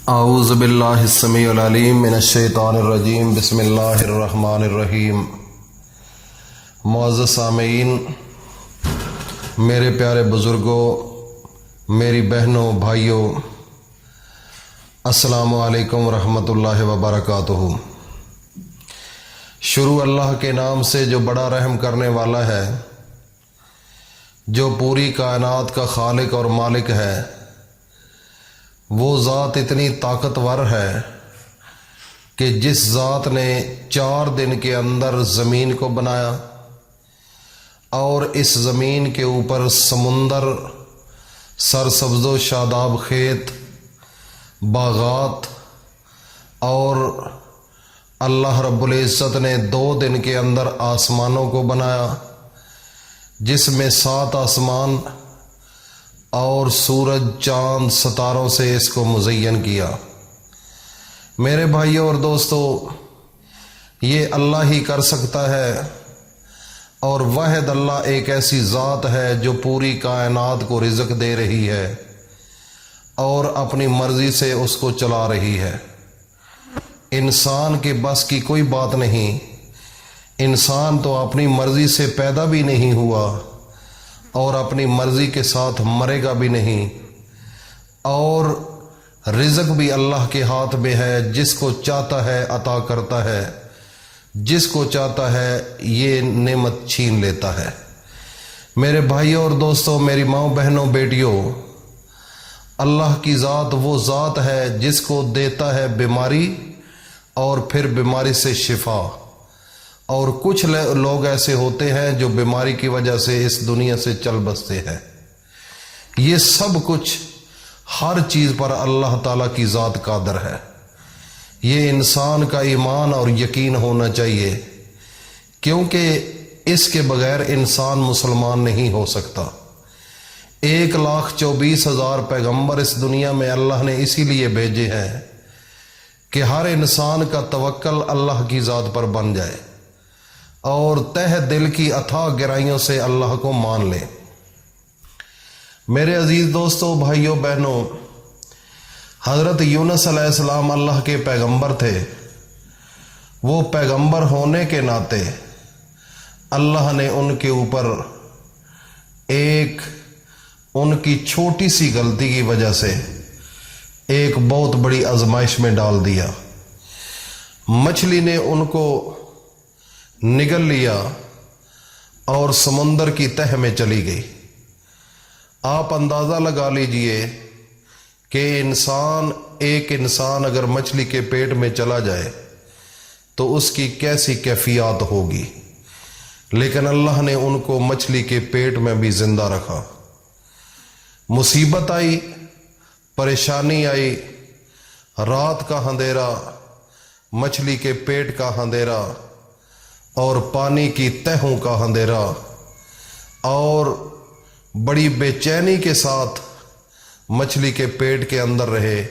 اعوذ باللہ السمیع العلیم من الشیطان الرجیم بسم اللہ الرحمن الرحیم۔ معزز سامعین، میرے پیارے بزرگوں، میری بہنوں، بھائیوں، السلام علیکم ورحمۃ اللہ وبرکاتہ۔ شروع اللہ کے نام سے جو بڑا رحم کرنے والا ہے، جو پوری کائنات کا خالق اور مالک ہے۔ وہ ذات اتنی طاقتور ہے کہ جس ذات نے 4 دن کے اندر زمین کو بنایا اور اس زمین کے اوپر سمندر، سرسبز و شاداب کھیت، باغات، اور اللہ رب العزت نے 2 دن کے اندر آسمانوں کو بنایا، جس میں 7 آسمان اور سورج، چاند، ستاروں سے اس کو مزین کیا۔ میرے بھائیوں اور دوستو، یہ اللہ ہی کر سکتا ہے، اور واحد اللہ ایک ایسی ذات ہے جو پوری کائنات کو رزق دے رہی ہے اور اپنی مرضی سے اس کو چلا رہی ہے۔ انسان کے بس کی کوئی بات نہیں۔ انسان تو اپنی مرضی سے پیدا بھی نہیں ہوا اور اپنی مرضی کے ساتھ مرے گا بھی نہیں، اور رزق بھی اللہ کے ہاتھ میں ہے۔ جس کو چاہتا ہے عطا کرتا ہے، جس کو چاہتا ہے یہ نعمت چھین لیتا ہے۔ میرے بھائیوں اور دوستوں، میری ماؤں، بہنوں، بیٹیوں، اللہ کی ذات وہ ذات ہے جس کو دیتا ہے بیماری اور پھر بیماری سے شفا۔ اور کچھ لوگ ایسے ہوتے ہیں جو بیماری کی وجہ سے اس دنیا سے چل بستے ہیں۔ یہ سب کچھ، ہر چیز پر اللہ تعالیٰ کی ذات قادر ہے۔ یہ انسان کا ایمان اور یقین ہونا چاہیے، کیونکہ اس کے بغیر انسان مسلمان نہیں ہو سکتا۔ 1,24,000 پیغمبر اس دنیا میں اللہ نے اسی لیے بھیجے ہیں کہ ہر انسان کا توکل اللہ کی ذات پر بن جائے اور تہ دل کی اتھاہ گہرائیوں سے اللہ کو مان لے۔ میرے عزیز دوستوں، بھائیوں، بہنوں، حضرت یونس علیہ السلام اللہ کے پیغمبر تھے۔ وہ پیغمبر ہونے کے ناطے اللہ نے ان کے اوپر ان کی چھوٹی سی غلطی کی وجہ سے ایک بہت بڑی آزمائش میں ڈال دیا۔ مچھلی نے ان کو نگل لیا اور سمندر کی تہ میں چلی گئی۔ آپ اندازہ لگا لیجئے کہ ایک انسان اگر مچھلی کے پیٹ میں چلا جائے تو اس کی کیسی کیفیات ہوگی، لیکن اللہ نے ان کو مچھلی کے پیٹ میں بھی زندہ رکھا۔ مصیبت آئی، پریشانی آئی، رات کا اندھیرا، مچھلی کے پیٹ کا اندھیرا اور پانی کی تہوں کا اندھیرا، اور بڑی بے چینی کے ساتھ مچھلی کے پیٹ کے اندر رہے،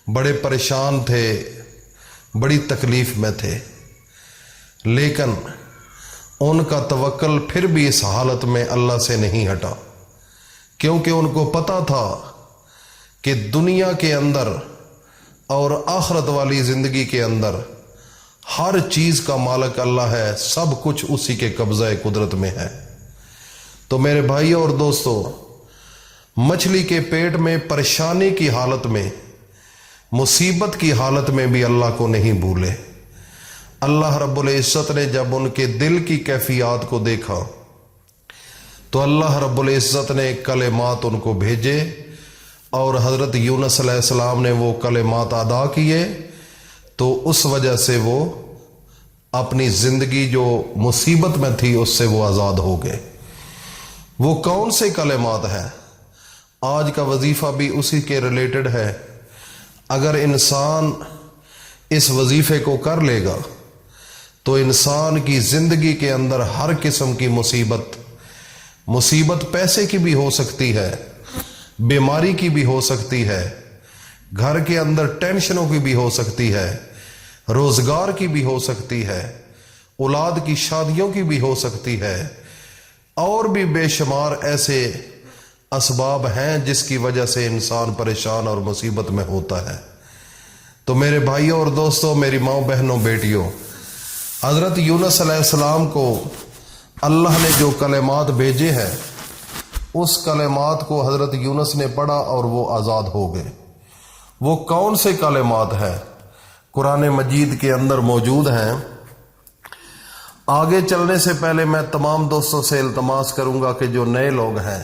بڑے پریشان تھے، بڑی تکلیف میں تھے، لیکن ان کا توکل پھر بھی اس حالت میں اللہ سے نہیں ہٹا، کیونکہ ان کو پتا تھا کہ دنیا کے اندر اور آخرت والی زندگی کے اندر ہر چیز کا مالک اللہ ہے، سب کچھ اسی کے قبضہ قدرت میں ہے۔ تو میرے بھائیوں اور دوستوں، مچھلی کے پیٹ میں پریشانی کی حالت میں، مصیبت کی حالت میں بھی اللہ کو نہیں بھولے۔ اللہ رب العزت نے جب ان کے دل کی کیفیات کو دیکھا تو اللہ رب العزت نے کلمات ان کو بھیجے، اور حضرت یونس علیہ السلام نے وہ کلمات ادا کیے، تو اس وجہ سے وہ اپنی زندگی جو مصیبت میں تھی اس سے وہ آزاد ہو گئے۔ وہ کون سے کلمات ہیں؟ آج کا وظیفہ بھی اسی کے ریلیٹڈ ہے۔ اگر انسان اس وظیفے کو کر لے گا تو انسان کی زندگی کے اندر ہر قسم کی مصیبت پیسے کی بھی ہو سکتی ہے، بیماری کی بھی ہو سکتی ہے، گھر کے اندر ٹینشنوں کی بھی ہو سکتی ہے، روزگار کی بھی ہو سکتی ہے، اولاد کی شادیوں کی بھی ہو سکتی ہے، اور بھی بے شمار ایسے اسباب ہیں جس کی وجہ سے انسان پریشان اور مصیبت میں ہوتا ہے۔ تو میرے بھائیوں اور دوستوں، میری ماں بہنوں بیٹیوں، حضرت یونس علیہ السلام کو اللہ نے جو کلمات بھیجے ہیں اس کلمات کو حضرت یونس نے پڑھا اور وہ آزاد ہو گئے۔ وہ کون سے کلمات ہیں؟ قرآن مجید کے اندر موجود ہیں۔ آگے چلنے سے پہلے میں تمام دوستوں سے التماس کروں گا کہ جو نئے لوگ ہیں،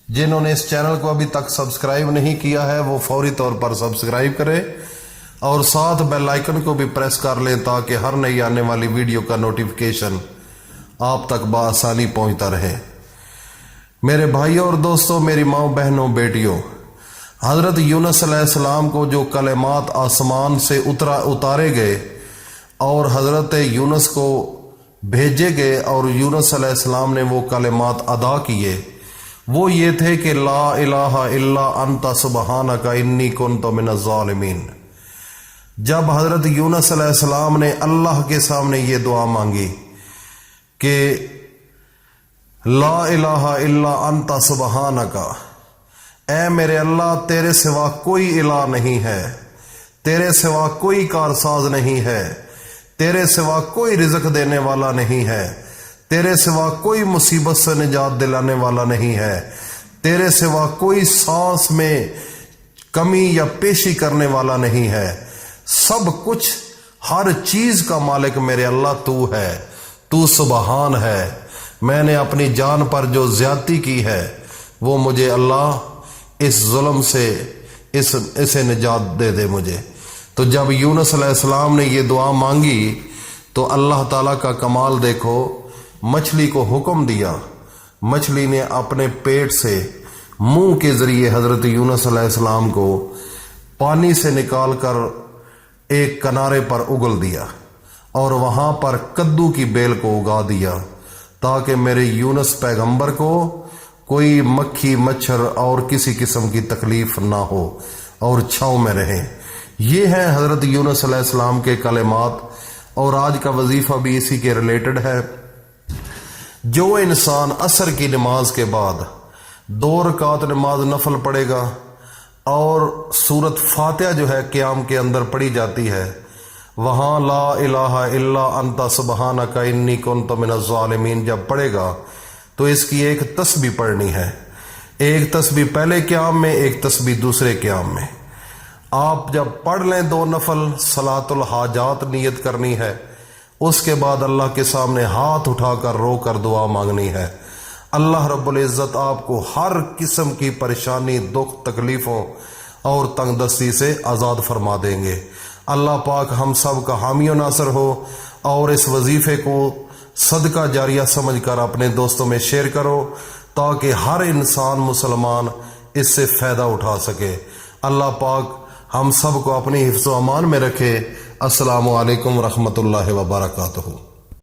جنہوں نے اس چینل کو ابھی تک سبسکرائب نہیں کیا ہے، وہ فوری طور پر سبسکرائب کریں اور ساتھ بیل آئیکن کو بھی پریس کر لیں تاکہ ہر نئی آنے والی ویڈیو کا نوٹیفیکیشن آپ تک بآسانی پہنچتا رہے۔ میرے بھائیوں اور دوستوں، میری ماں بہنوں بیٹیوں، حضرت یونس علیہ السلام کو جو کلمات آسمان سے اتارے گئے اور حضرت یونس کو بھیجے گئے اور یونس علیہ السلام نے وہ کلمات ادا کیے، وہ یہ تھے کہ لا الہ الا انت سبحانک انی کنت من الظالمین۔ جب حضرت یونس علیہ السلام نے اللہ کے سامنے یہ دعا مانگی کہ لا الہ الا انت سبحانک، اے میرے اللہ، تیرے سوا کوئی الہ نہیں ہے، تیرے سوا کوئی کارساز نہیں ہے، تیرے سوا کوئی رزق دینے والا نہیں ہے، تیرے سوا کوئی مصیبت سے نجات دلانے والا نہیں ہے، تیرے سوا کوئی سانس میں کمی یا پیشی کرنے والا نہیں ہے، سب کچھ ہر چیز کا مالک میرے اللہ تو ہے، تو سبحان ہے۔ میں نے اپنی جان پر جو زیادتی کی ہے وہ مجھے اللہ اس ظلم سے اسے نجات دے دے مجھے۔ تو جب یونس علیہ السلام نے یہ دعا مانگی تو اللہ تعالیٰ کا کمال دیکھو، مچھلی کو حکم دیا، مچھلی نے اپنے پیٹ سے منہ کے ذریعے حضرت یونس علیہ السلام کو پانی سے نکال کر ایک کنارے پر اگل دیا اور وہاں پر کدو کی بیل کو اگا دیا تاکہ میرے یونس پیغمبر کو کوئی مکھی مچھر اور کسی قسم کی تکلیف نہ ہو اور چھاؤں میں رہیں۔ یہ ہیں حضرت یونس علیہ السلام کے کلمات، اور آج کا وظیفہ بھی اسی کے ریلیٹڈ ہے۔ جو انسان عصر کی نماز کے بعد 2 رکعت نماز نفل پڑھے گا اور سورت فاتحہ جو ہے قیام کے اندر پڑھی جاتی ہے، وہاں لا الہ الا انت سبحانک انی کنت من الظالمین جب پڑھے گا تو اس کی ایک تسبیح پڑھنی ہے، ایک تسبیح پہلے قیام میں، ایک تسبیح دوسرے قیام میں۔ آپ جب پڑھ لیں 2 نفل، صلاۃ الحاجات نیت کرنی ہے، اس کے بعد اللہ کے سامنے ہاتھ اٹھا کر رو کر دعا مانگنی ہے۔ اللہ رب العزت آپ کو ہر قسم کی پریشانی، دکھ، تکلیفوں اور تنگ دستی سے آزاد فرما دیں گے۔ اللہ پاک ہم سب کا حامی و ناصر ہو، اور اس وظیفے کو صدقہ جاریہ سمجھ کر اپنے دوستوں میں شیئر کرو تاکہ ہر انسان مسلمان اس سے فائدہ اٹھا سکے۔ اللہ پاک ہم سب کو اپنی حفظ و امان میں رکھے۔ السلام علیکم ورحمۃ اللہ وبرکاتہ۔